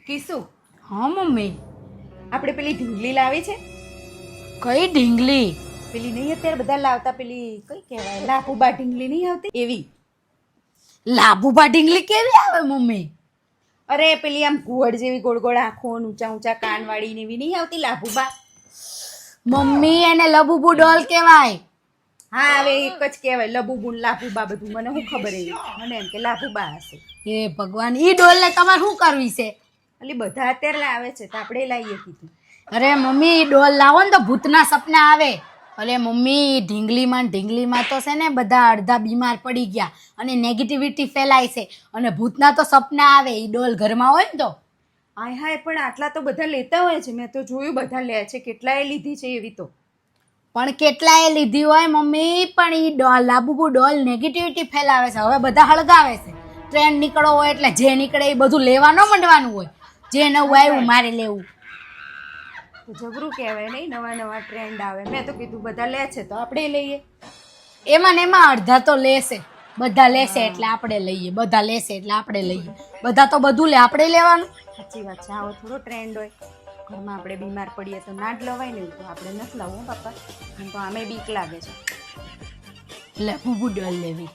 કીસુ હા મમ્મી. આપણે પેલી ઢીંગલી લાવી છે, કઈ ઢીંગલી? પેલી નહીં અત્યારે બધા લાવતા, પેલી કઈ કહેવાય, લાફુબા ઢીંગલી નહીં આવતી એવી. લાભુભા ઢીંગલી કેવી આવે મમ્મી? અરે પેલી આમ ઘુવડ જેવી ગોળ ગોળ આંખો ને ઊંચા ઊંચા કાન વાળી ને એવી નહીં આવતી લાફુબા. મમ્મી એને લબુબુ ડોલ કહેવાય. હા હવે એક જ કહેવાય, લબુબુન લાફુબા બધું મને શું ખબર એવી, મને એમ કે લાફુબા હશે. એ ભગવાન, ઈ ડોલ ને તમારે શું કરવી છે? એટલે બધા અત્યારે લાવે છે તો આપણે લાવીએ કીધું. અરે મમ્મી ઈ ડોલ લાવો ને તો ભૂતના સપના આવે. અરે મમ્મી ઢીંગલીમાં તો છે ને બધા અડધા બીમાર પડી ગયા અને નેગેટિવિટી ફેલાય છે અને ભૂતના તો સપના આવે. ઈ ડોલ ઘરમાં હોય ને તો. હાય હાય, પણ આટલા તો બધા લેતા હોય છે, મેં તો જોયું બધા લે છે, કેટલાય લીધી છે એવી તો. પણ કેટલાય લીધી હોય મમ્મી, પણ ઈ ડોલ લાબુબુ ડોલ નેગેટિવિટી ફેલાવે છે. હવે બધા હળગાવે છે. ટ્રેન્ડ નીકળો હોય એટલે જે નીકળે એ બધું લેવા ન મંડવાનું હોય. જે નવું આવ્યું મારે લેવું. તો જબરું કહેવાય નહીં, નવા નવા ટ્રેન્ડ આવે. મેં તો કીધું બધા લે છે તો આપણે લઈએ. એમાં ને એમાં અડધા તો લેશે. બધા લેશે એટલે આપણે લઈએ. બધા લેશે એટલે આપણે લઈએ. બધા તો બધું લે, આપણે લેવાનું. સાચી વાત છે, આવો થોડો ટ્રેન્ડ હોય. ઘરમાં આપણે બીમાર પડીએ તો ના જ લવાય ને, તો આપણે નથી લાવવું પાપા. એમ તો આમે બીક લાગે છે. એટલે બુબુ ડોલ લેવી.